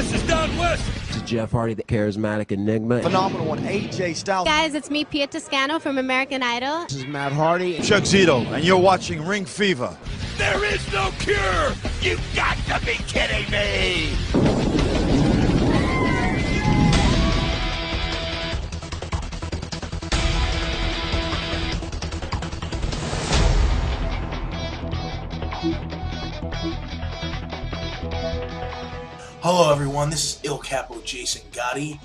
West is down west. To Jeff Hardy, the charismatic enigma. Phenomenal one, AJ Styles. Guys, it's me, Pia Toscano from American Idol. This is Matt Hardy. Chuck Zito, and you're watching Ring Fever. There is no cure. You got to be kidding me. Hello everyone, this is Il Capo Jason Gotti,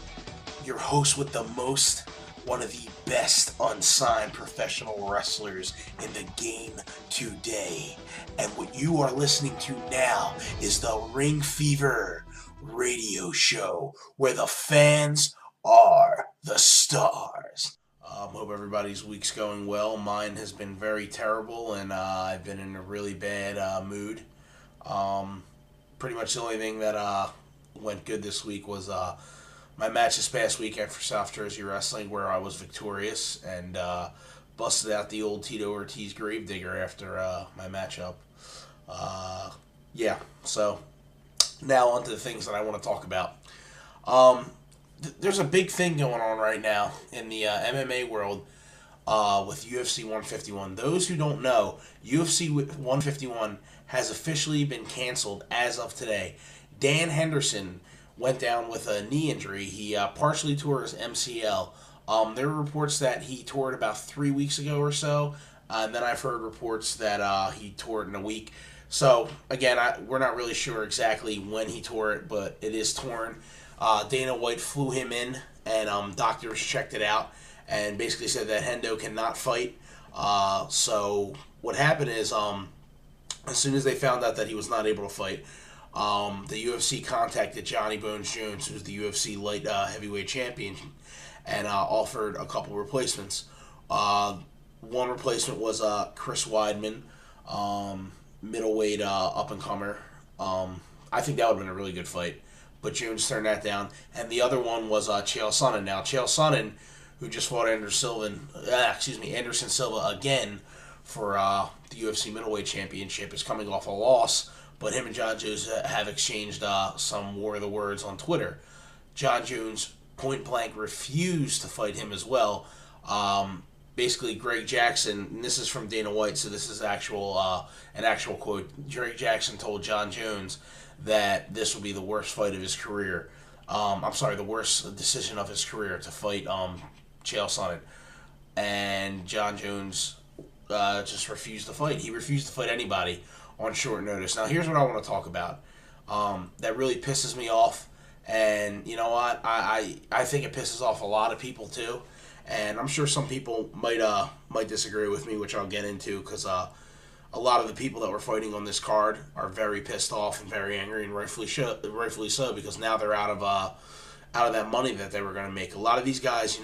your host with the most, one of the best unsigned professional wrestlers in the game today. And what you are listening to now is the Ring Fever radio show, where the fans are the stars. Hope everybody's week's going well. Mine has been very terrible, and I've been in a really bad mood. Pretty much the only thing that went good this week was my match this past weekend for South Jersey Wrestling, where I was victorious and busted out the old Tito Ortiz Gravedigger after my matchup. So now on to the things that I want to talk about. There's a big thing going on right now in the MMA world with UFC 151. Those who don't know, UFC 151 has officially been canceled as of today. Dan Henderson went down with a knee injury. He partially tore his MCL. There were reports that he tore it about 3 weeks ago or so, and then I've heard reports that he tore it in a week. So, again, we're not really sure exactly when he tore it, but it is torn. Dana White flew him in, and doctors checked it out and basically said that Hendo cannot fight. So what happened is, as soon as they found out that he was not able to fight, the UFC contacted Johnny Bones Jones, who's the UFC light heavyweight champion, and offered a couple replacements. One replacement was Chris Weidman, middleweight up-and-comer. I think that would have been a really good fight, but Jones turned that down. And the other one was Chael Sonnen. Now, Chael Sonnen, who just fought Anderson Silva again for the UFC middleweight championship, is coming off a loss, but him and John Jones have exchanged some war of the words on Twitter. John Jones point blank refused to fight him as well. Basically, Greg Jackson, and this is from Dana White, so this is an actual quote. Greg Jackson told John Jones that this would be the worst fight of his career. The worst decision of his career to fight Chael Sonnen. And John Jones just refused to fight. He refused to fight anybody on short notice. Now, here's what I want to talk about. That really pisses me off, and you know what? I think it pisses off a lot of people too, and I'm sure some people might disagree with me, which I'll get into, because a lot of the people that were fighting on this card are very pissed off and very angry, and rightfully so, because now they're out of that money that they were going to make. A lot of these guys,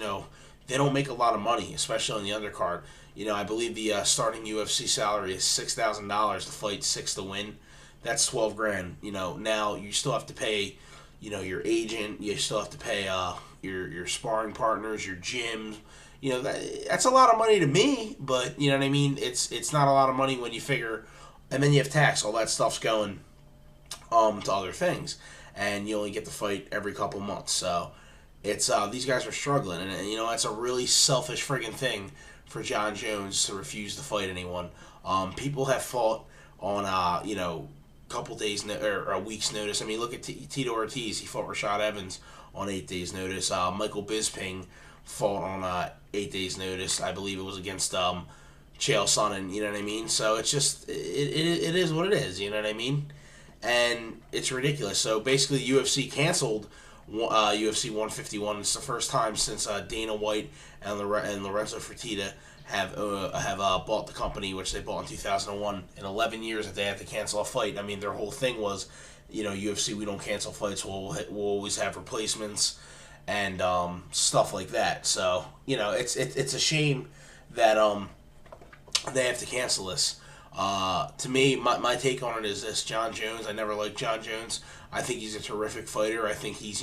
they don't make a lot of money, especially on the undercard. I believe the starting UFC salary is $6,000 to fight, 6 to win. That's $12,000. Now you still have to pay, your agent. You still have to pay your sparring partners, your gyms. That's a lot of money to me, but you know what I mean. It's not a lot of money when you figure, and then you have tax. All that stuff's going to other things, and you only get to fight every couple months. So it's these guys are struggling, and it's a really selfish friggin' thing for John Jones to refuse to fight anyone. People have fought on couple days or a week's notice. I mean, look at Tito Ortiz. He fought Rashad Evans on 8 days' notice. Michael Bisping fought on 8 days' notice. I believe it was against Chael Sonnen. You know what I mean? So it's just it is what it is. You know what I mean? And it's ridiculous. So basically, UFC canceled UFC 151. It's the first time since Dana White and Lorenzo Fertitta have bought the company, which they bought in 2001. In 11 years that they had to cancel a fight. I mean, their whole thing was, UFC, we don't cancel fights. We'll always have replacements and stuff like that. So it's a shame that they have to cancel this. To me, my take on it is this: John Jones. I never liked John Jones. I think he's a terrific fighter. I think he's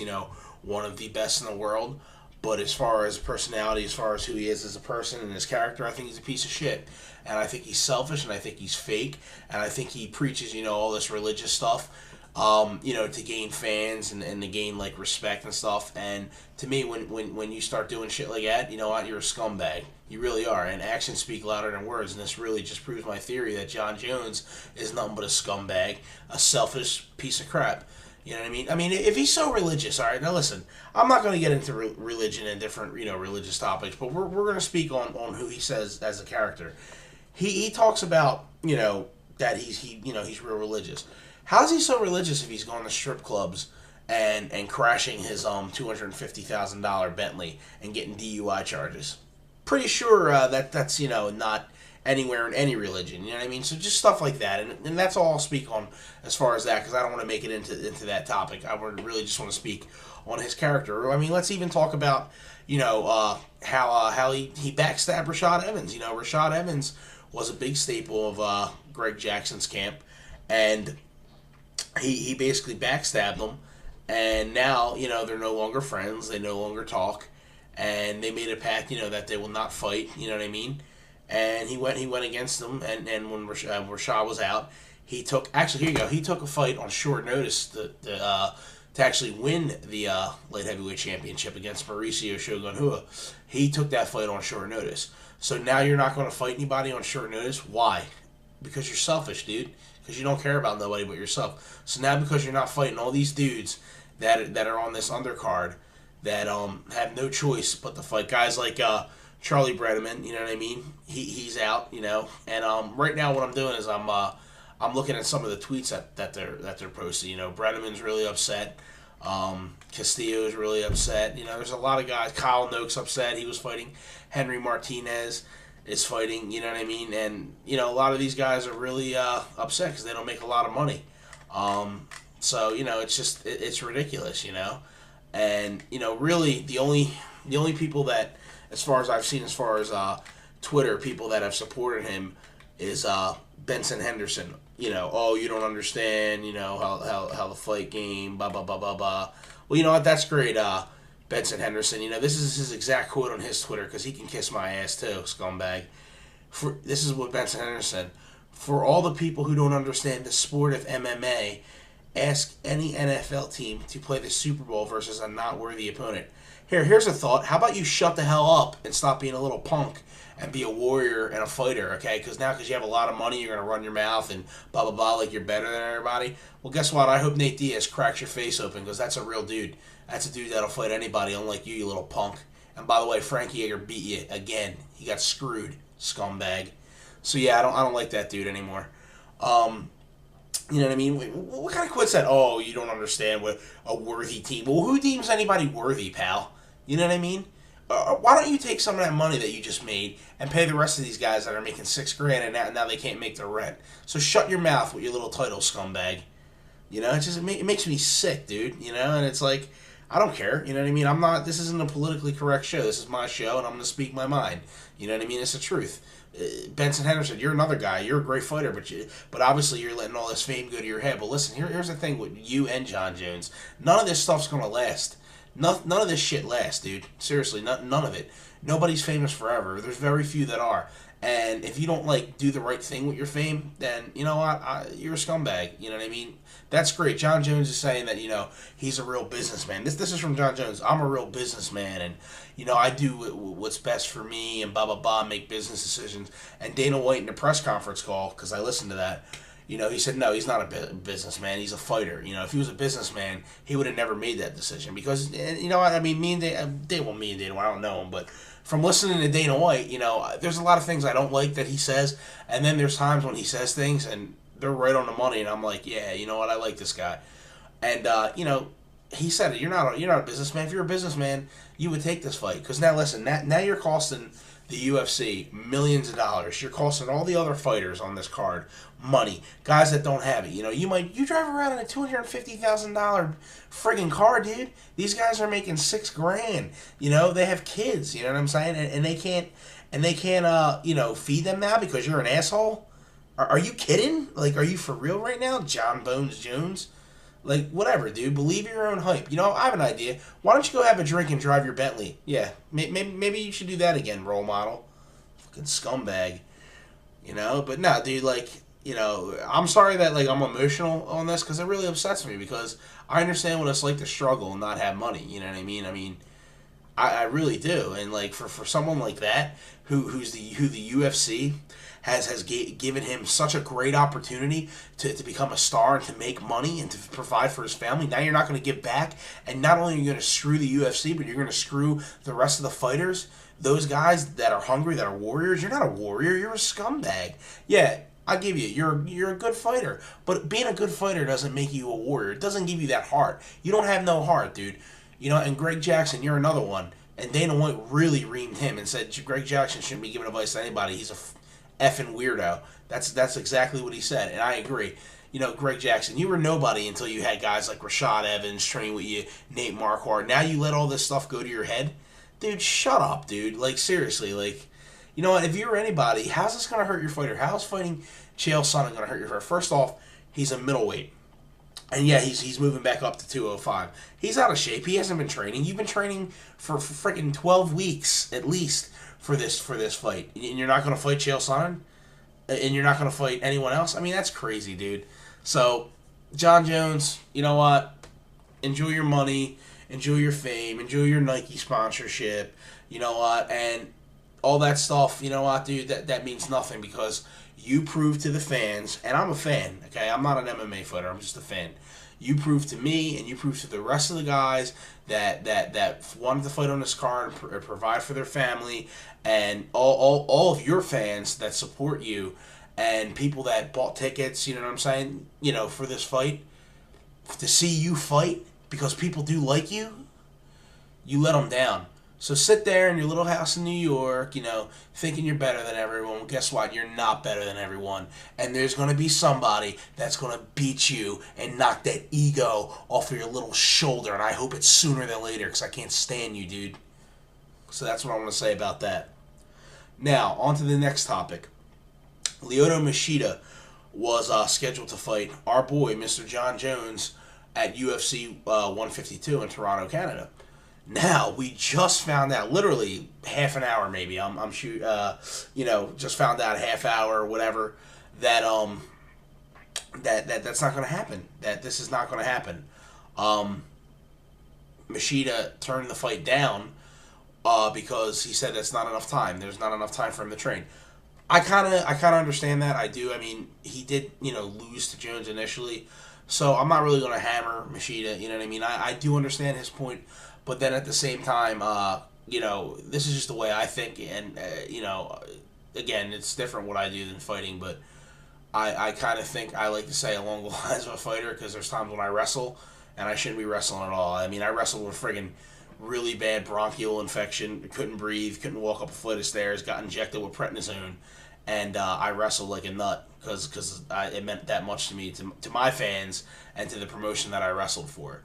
one of the best in the world. But as far as personality, as far as who he is as a person and his character, I think he's a piece of shit. And I think he's selfish, and I think he's fake, and I think he preaches, all this religious stuff. to gain fans and to gain like respect and stuff. And to me, when you start doing shit like that, you know what, you're a scumbag. You really are. And actions speak louder than words. And this really just proves my theory that John Jones is nothing but a scumbag, a selfish piece of crap. You know what I mean? I mean, if he's so religious, all right. Now listen, I'm not going to get into religion and different religious topics, but we're going to speak on who he says as a character. He talks about that he's real religious. How's he so religious if he's going to strip clubs and crashing his $250,000 Bentley and getting DUI charges? Pretty sure that's not anywhere in any religion. You know what I mean? So just stuff like that, and that's all I'll speak on as far as that, because I don't want to make it into that topic. I would really just want to speak on his character. I mean, let's even talk about how he backstabbed Rashad Evans. Rashad Evans was a big staple of Greg Jackson's camp, and he basically backstabbed him, and now they're no longer friends. They no longer talk, and they made a pact that they will not fight. You know what I mean? And he went against them, and when Rashad was out, he took a fight on short notice to actually win the light heavyweight championship against Mauricio Shogun Rua. He took that fight on short notice. So now you're not going to fight anybody on short notice. Why? Because you're selfish, dude. Because you don't care about nobody but yourself. So now because you're not fighting all these dudes that are on this undercard that have no choice but to fight guys like Charlie Brenneman, you know what I mean? He's out, and right now what I'm doing is I'm looking at some of the tweets that they're posting. Brenneman's really upset. Castillo's really upset. There's a lot of guys. Kyle Noak's upset. He was fighting. Henry Martinez is fighting. You know what I mean? And a lot of these guys are really upset because they don't make a lot of money. So it's ridiculous. And really the only people that, as far as I've seen, as far as Twitter, people that have supported him is Benson Henderson. Oh, you don't understand, how the fight game, blah, blah, blah, blah, blah. Well, you know what, that's great, Benson Henderson. This is his exact quote on his Twitter, because he can kiss my ass too, scumbag. This is what Benson Henderson: for all the people who don't understand the sport of MMA, ask any NFL team to play the Super Bowl versus a not worthy opponent. Here's a thought. How about you shut the hell up and stop being a little punk and be a warrior and a fighter, okay? Because you have a lot of money, you're going to run your mouth and blah, blah, blah, like you're better than everybody. Well, guess what? I hope Nate Diaz cracks your face open, because that's a real dude. That's a dude that'll fight anybody, unlike you little punk. And by the way, Frankie Yeager beat you again. He got screwed, scumbag. So yeah, I don't like that dude anymore. You know what I mean? What kind of quit's that? Oh, you don't understand what a worthy team. Well, who deems anybody worthy, pal? You know what I mean? Why don't you take some of that money that you just made and pay the rest of these guys that are making $6,000 and now they can't make their rent? So shut your mouth with your little title, scumbag. It makes me sick, dude. And it's like, I don't care. You know what I mean? This isn't a politically correct show. This is my show, and I'm going to speak my mind. You know what I mean? It's the truth. Benson Henderson, you're another guy. You're a great fighter, but obviously you're letting all this fame go to your head. But listen, here's the thing with you and John Jones. None of this stuff's going to last. None of this shit lasts, dude. Seriously, none of it. Nobody's famous forever. There's very few that are. And if you don't do the right thing with your fame, then you know what? You're a scumbag. You know what I mean? That's great. John Jones is saying that he's a real businessman. This is from John Jones. I'm a real businessman, and I do what's best for me, and blah blah blah. Make business decisions. And Dana White in the press conference call, because I listened to that. He said, no, he's not a businessman. He's a fighter. If he was a businessman, he would have never made that decision. Because, you know what, I mean, me and Dana White, I don't know him, but from listening to Dana White, there's a lot of things I don't like that he says, and then there's times when he says things, and they're right on the money, and I'm like, yeah, you know what, I like this guy. And, he said it, you're not a businessman. If you're a businessman, you would take this fight. Because now, listen, now you're costing the UFC millions of dollars. You're costing all the other fighters on this card money, guys that don't have it. You drive around in a $250,000 friggin' car, dude. These guys are making $6,000. They have kids. You know what I'm saying? And they can't feed them now because you're an asshole. Are you kidding? Are you for real right now, John Bones Jones? Whatever, dude. Believe your own hype. I have an idea. Why don't you go have a drink and drive your Bentley? Yeah, maybe you should do that again, role model. Fucking scumbag. But no, dude, you know, I'm sorry that like I'm emotional on this because it really upsets me because I understand what it's like to struggle and not have money. You know what I mean? I mean, I really do, and like for someone like that who the UFC has given him such a great opportunity to become a star and to make money and to provide for his family. Now you're not going to give back, and not only are you going to screw the UFC, but you're going to screw the rest of the fighters. Those guys that are hungry, that are warriors. You're not a warrior. You're a scumbag. Yeah. I give you, you're a good fighter, but being a good fighter doesn't make you a warrior. It doesn't give you that heart. You don't have no heart, dude. You know, and Greg Jackson, you're another one. And Dana White really reamed him and said Greg Jackson shouldn't be giving advice to anybody. He's a effing weirdo. That's exactly what he said, and I agree. You know, Greg Jackson, you were nobody until you had guys like Rashad Evans train with you, Nate Marquardt. Now you let all this stuff go to your head, dude. Shut up, dude. Like seriously, like. You know what? If you were anybody, how's this going to hurt your fighter? How's fighting Chael Sonnen going to hurt your fighter? First off, he's a middleweight. And yeah, he's moving back up to 205. He's out of shape. He hasn't been training. You've been training for freaking 12 weeks at least for this fight. And you're not going to fight Chael Sonnen? And you're not going to fight anyone else? I mean, that's crazy, dude. So, John Jones, you know what? Enjoy your money. Enjoy your fame. Enjoy your Nike sponsorship. You know what? And all that stuff, you know what, dude, that means nothing because you proved to the fans, and I'm a fan, okay? I'm not an MMA fighter, I'm just a fan. You proved to me and you proved to the rest of the guys that wanted to fight on this card and provide for their family, and all of your fans that support you and people that bought tickets, you know what I'm saying, you know, for this fight, to see you fight because people do like you, you let them down. So sit there in your little house in New York, you know, thinking you're better than everyone. Well, guess what? You're not better than everyone. And there's going to be somebody that's going to beat you and knock that ego off of your little shoulder. And I hope it's sooner than later because I can't stand you, dude. So that's what I want to say about that. Now, on to the next topic. Lyoto Machida was scheduled to fight our boy, Mr. John Jones, at UFC 152 in Toronto, Canada. Now we just found out, literally half an hour, maybe. I'm sure, you know, just found out half hour or whatever that that's not going to happen. That this is not going to happen. Machida turned the fight down because he said that's not enough time. There's not enough time for him to train. I kind of understand that. I do. I mean, he did, you know, lose to Jones initially, so I'm not really going to hammer Machida. You know what I mean? I do understand his point. But then at the same time, you know, this is just the way I think. And, you know, again, it's different what I do than fighting. But I kind of think I like to say along the lines of a fighter because there's times when I wrestle and I shouldn't be wrestling at all. I mean, I wrestled with friggin' really bad bronchial infection. Couldn't breathe. Couldn't walk up a flight of stairs. Got injected with prednisone. And I wrestled like a nut because it meant that much to me, to my fans, and to the promotion that I wrestled for.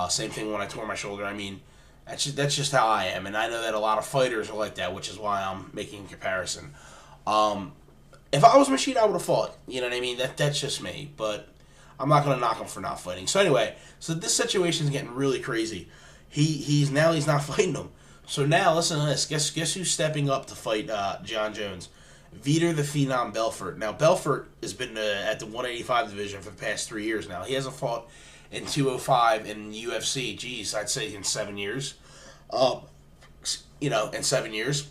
Same thing when I tore my shoulder. I mean, that's just how I am, and I know that a lot of fighters are like that, which is why I'm making a comparison. If I was Machida, I would have fought. You know what I mean? That's just me, but I'm not gonna knock him for not fighting. So anyway, so this situation is getting really crazy. He's not fighting him. So now listen to this. Guess who's stepping up to fight John Jones? Vitor the Phenom Belfort. Now Belfort has been at the 185 division for the past 3 years now. He hasn't fought in 205 in UFC, geez, I'd say in 7 years. You know, in 7 years.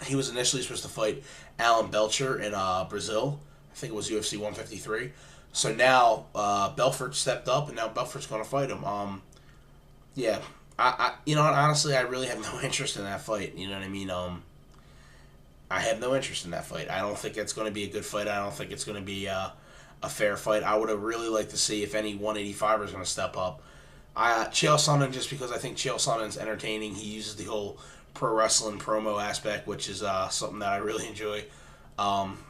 He was initially supposed to fight Alan Belcher in Brazil. I think it was UFC 153. So now Belfort stepped up, and now Belfort's going to fight him. Yeah, I you know, honestly, I really have no interest in that fight. You know what I mean? I have no interest in that fight. I don't think it's going to be a good fight. I don't think it's going to be a fair fight. I would have really liked to see if any 185er is going to step up. Chael Sonnen, just because I think Chael Sonnen's entertaining. He uses the whole pro wrestling promo aspect, which is something that I really enjoy.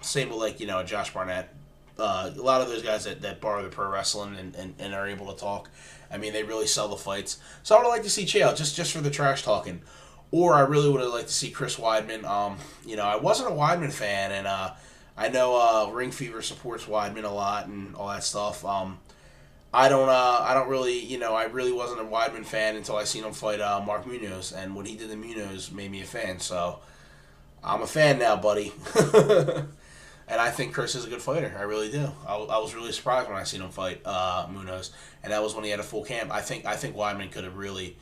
Same with, like, you know, Josh Barnett. A lot of those guys that borrow the pro wrestling and are able to talk. I mean, they really sell the fights. So I would like to see Chael, just for the trash talking. Or I really would have liked to see Chris Weidman. You know, I wasn't a Weidman fan, and I know Ring Fever supports Weidman a lot and all that stuff. I don't really, you know, I really wasn't a Weidman fan until I seen him fight Mark Munoz, and what he did to Munoz made me a fan. So I'm a fan now, buddy. And I think Chris is a good fighter. I really do. I was really surprised when I seen him fight Munoz, and that was when he had a full camp. I think Weidman could have really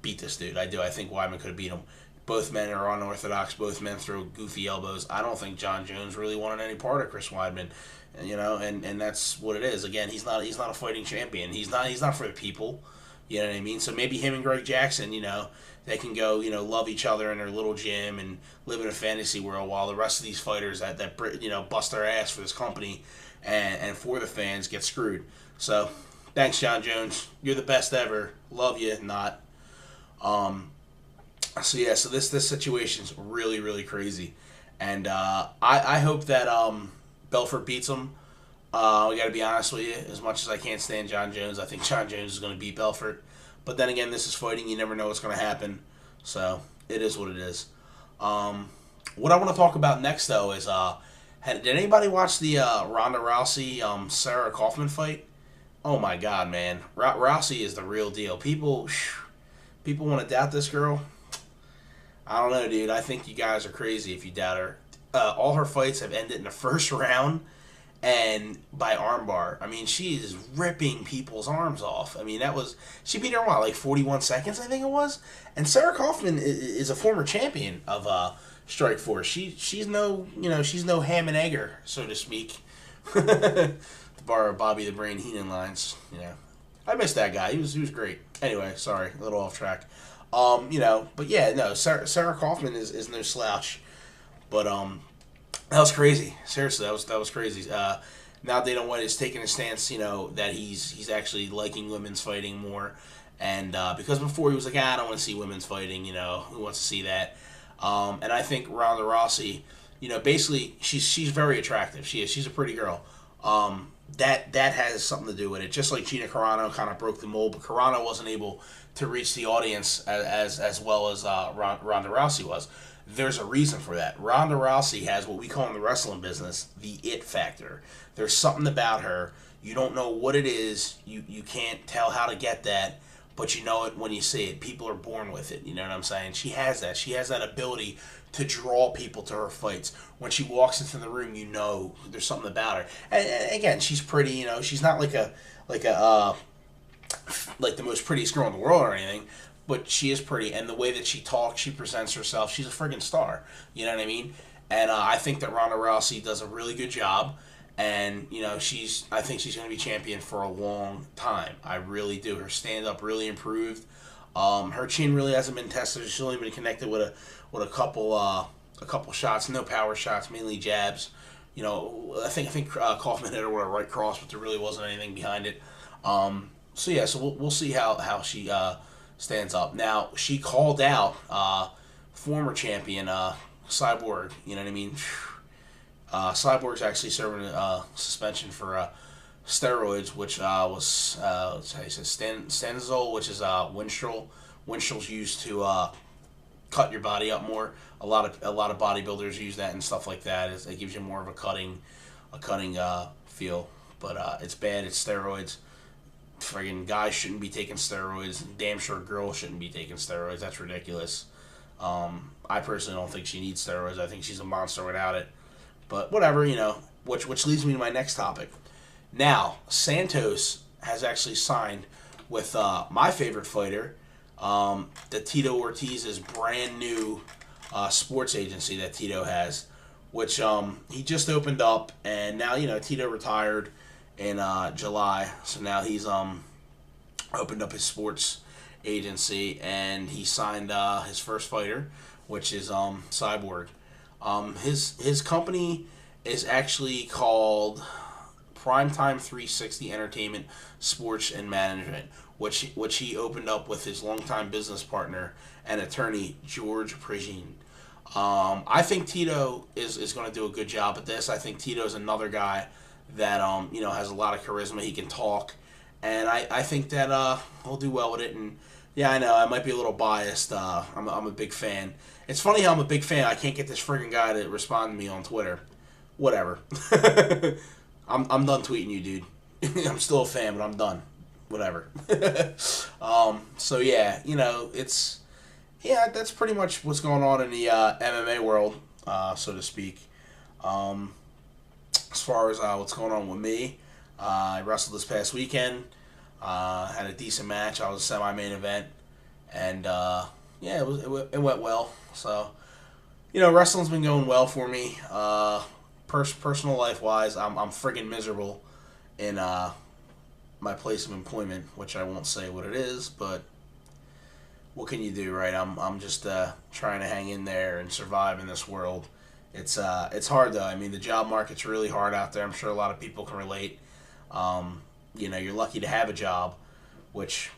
beat this dude. I do. I think Weidman could have beat him. Both men are unorthodox. Both men throw goofy elbows. I don't think John Jones really wanted any part of Chris Weidman, and that's what it is. Again, he's not a fighting champion. He's not for the people. You know what I mean? So maybe him and Greg Jackson, they can go, love each other in their little gym and live in a fantasy world, while the rest of these fighters that bust their ass for this company and for the fans get screwed. So thanks, John Jones. You're the best ever. Love you. Not. So this situation's really, really crazy, and I hope that Belfort beats him. We got to be honest with you. As much as I can't stand John Jones, I think John Jones is going to beat Belfort. But then again, this is fighting. You never know what's going to happen. So it is what it is. What I want to talk about next, though, is did anybody watch the Ronda Rousey Sarah Kaufman fight? Oh my God, man, Rousey is the real deal. People want to doubt this girl. I don't know, dude. I think you guys are crazy if you doubt her. All her fights have ended in the first round and by armbar. I mean, she is ripping people's arms off. I mean, she beat her in, like 41 seconds, I think it was. And Sarah Kaufman is a former champion of Strikeforce. She's no ham and egger, so to speak. To borrow Bobby the Brain Heenan lines. I missed that guy. He was great. Anyway, sorry, a little off track. But yeah, no, Sarah Kaufman is no slouch. But that was crazy. Seriously, that was crazy. Now Dana White is taking a stance, that he's actually liking women's fighting more, and because before he was like, I don't want to see women's fighting. Who wants to see that? And I think Ronda Rousey, basically she's very attractive. She's a pretty girl. That has something to do with it. Just like Gina Carano kind of broke the mold, but Carano wasn't able to reach the audience as well as Ronda Rousey was. There's a reason for that. Ronda Rousey has what we call in the wrestling business the it factor. There's something about her. You don't know what it is. You can't tell how to get that, but you know it when you see it. People are born with it. You know what I'm saying? She has that. She has that ability to draw people to her fights. When she walks into the room, there's something about her. And again, she's pretty. She's not like the most prettiest girl in the world or anything, but she is pretty. And the way that she talks, she presents herself, she's a friggin' star. You know what I mean? And I think that Ronda Rousey does a really good job. And I think she's going to be champion for a long time. I really do. Her stand up really improved. Her chin really hasn't been tested. She's only been connected with a couple shots, no power shots, mainly jabs. I think Kaufman hit her with a right cross, but there really wasn't anything behind it. So we'll see how she stands up. Now she called out former champion Cyborg. You know what I mean? Cyborg's actually serving a suspension for steroids, which was stanozol, which is Winstrol. Winstrol's used to cut your body up more. A lot of bodybuilders use that and stuff like that. It gives you more of a cutting feel. But it's bad. It's steroids. Friggin' guys shouldn't be taking steroids. Damn sure girls shouldn't be taking steroids. That's ridiculous. I personally don't think she needs steroids. I think she's a monster without it. But whatever, which leads me to my next topic. Now, Santos has actually signed with my favorite fighter, the Tito Ortiz's brand new sports agency that Tito has, which he just opened up, and now Tito retired in July, so now he's opened up his sports agency, and he signed his first fighter, which is Cyborg. His company is actually called Primetime 360 Entertainment, Sports and Management, which he opened up with his longtime business partner and attorney George Prigine. I think Tito is going to do a good job at this. I think Tito is another guy that has a lot of charisma. He can talk, and I think that he'll do well with it. And yeah, I know I might be a little biased. I'm a big fan. It's funny how I'm a big fan. I can't get this friggin' guy to respond to me on Twitter. Whatever. I'm done tweeting you, dude. I'm still a fan, but I'm done. Whatever. So yeah, that's pretty much what's going on in the MMA world, so to speak. As far as what's going on with me, I wrestled this past weekend. Had a decent match. I was a semi-main event, and yeah, it went well. So, wrestling's been going well for me. Personal life wise, I'm friggin' miserable in my place of employment, which I won't say what it is, but what can you do, right? I'm just trying to hang in there and survive in this world. It's hard though. I mean, the job market's really hard out there. I'm sure a lot of people can relate. You're lucky to have a job, which,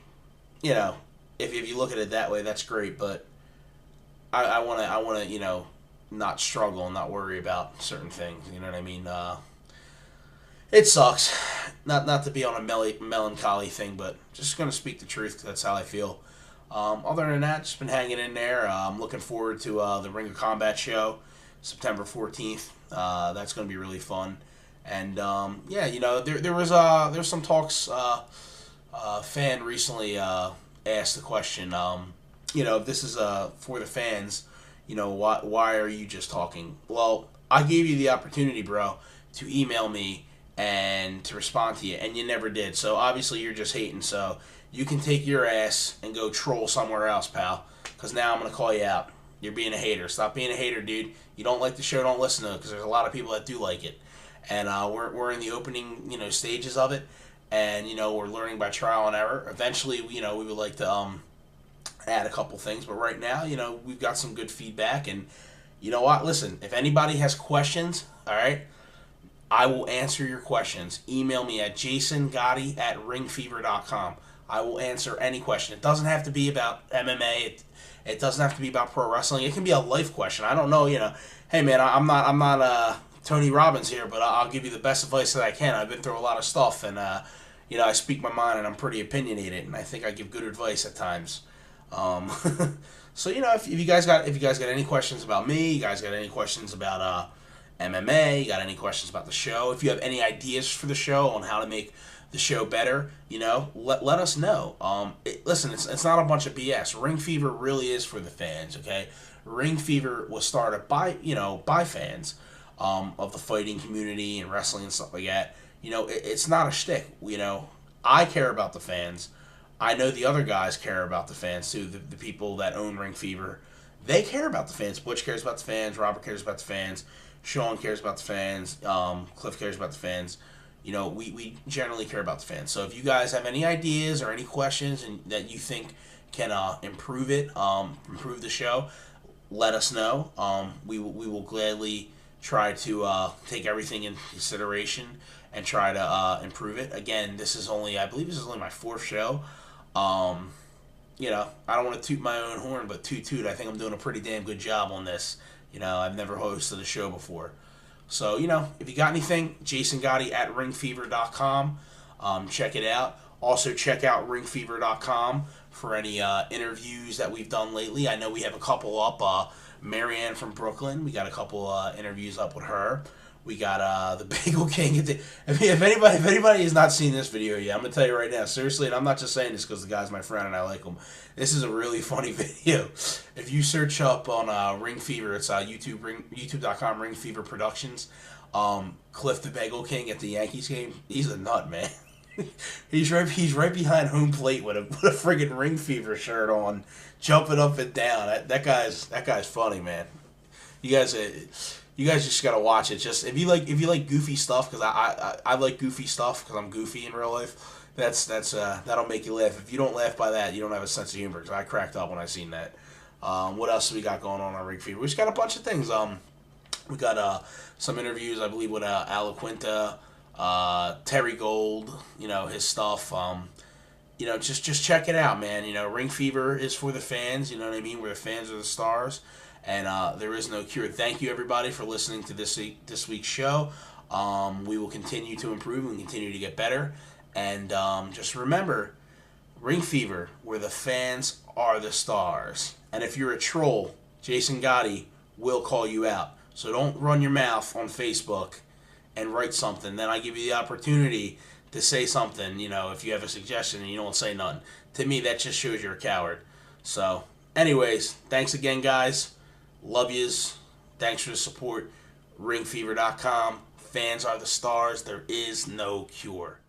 if you look at it that way, that's great. But I wanna not struggle and not worry about certain things. You know what I mean? It sucks. Not to be on a melancholy thing, but just gonna speak the truth 'cause that's how I feel. Other than that, just been hanging in there. I'm looking forward to the Ring of Combat show, September 14th. That's going to be really fun. And there was some talks. Fan recently asked the question. If this is for the fans, why are you just talking? Well, I gave you the opportunity, bro, to email me and to respond to you, and you never did. So obviously you're just hating. So you can take your ass and go troll somewhere else, pal. Because now I'm going to call you out. You're being a hater. Stop being a hater, dude. You don't like the show, don't listen to it. Because there's a lot of people that do like it. And we're in the opening, stages of it. And, we're learning by trial and error. Eventually, we would like to add a couple things. But right now, we've got some good feedback. And you know what? Listen, if anybody has questions, all right, I will answer your questions. Email me at jasongotti@ringfever.com. I will answer any question. It doesn't have to be about MMA. It doesn't have to be about pro wrestling. It can be a life question. I don't know, Hey man, I'm not Tony Robbins here, but I'll give you the best advice that I can. I've been through a lot of stuff, and I speak my mind, and I'm pretty opinionated, and I think I give good advice at times. So if you guys got any questions about me, you guys got any questions about MMA, you got any questions about the show, if you have any ideas for the show on how to make the show better, let us know. Listen, it's not a bunch of BS. Ring Fever really is for the fans, okay? Ring Fever was started by fans of the fighting community and wrestling and stuff like that. It's not a shtick. I care about the fans. I know the other guys care about the fans too. The people that own Ring Fever, they care about the fans. Butch cares about the fans. Robert cares about the fans. Sean cares about the fans. Cliff cares about the fans. We generally care about the fans. So if you guys have any ideas or any questions and that you think can improve improve the show, let us know. We will gladly try to take everything into consideration and try to improve it. Again, I believe this is only my 4th show. I don't want to toot my own horn, but toot. I think I'm doing a pretty damn good job on this. I've never hosted a show before. So, if you got anything, jasongotti@ringfever.com. Check it out. Also, check out ringfever.com for any interviews that we've done lately. I know we have a couple up. Marianne from Brooklyn, we got a couple interviews up with her. We got the Bagel King. If anybody has not seen this video yet, I'm going to tell you right now, seriously, and I'm not just saying this because the guy's my friend and I like him. This is a really funny video. If you search up on Ring Fever, it's youtube.com, Ring Fever Productions. Cliff the Bagel King at the Yankees game, he's a nut, man. he's right behind home plate with a friggin' Ring Fever shirt on, jumping up and down. That guy's funny, man. You guys just gotta watch it. Just if you like goofy stuff, because I like goofy stuff because I'm goofy in real life. That'll make you laugh. If you don't laugh by that, you don't have a sense of humor. Because I cracked up when I seen that. What else do we got going on Ring Fever? We just got a bunch of things. We got some interviews, I believe, with Al Quinta, Terry Gold. His stuff. Just check it out, man. Ring Fever is for the fans. You know what I mean? Where the fans are the stars. And there is no cure. Thank you, everybody, for listening to this week's show. We will continue to improve and continue to get better. And just remember, Ring Fever, where the fans are the stars. And if you're a troll, Jason Gotti will call you out. So don't run your mouth on Facebook and write something. Then I give you the opportunity to say something, if you have a suggestion and you don't say nothing. To me, that just shows you're a coward. So, anyways, thanks again, guys. Love yous. Thanks for the support. ringfever.com. Fans are the stars. There is no cure.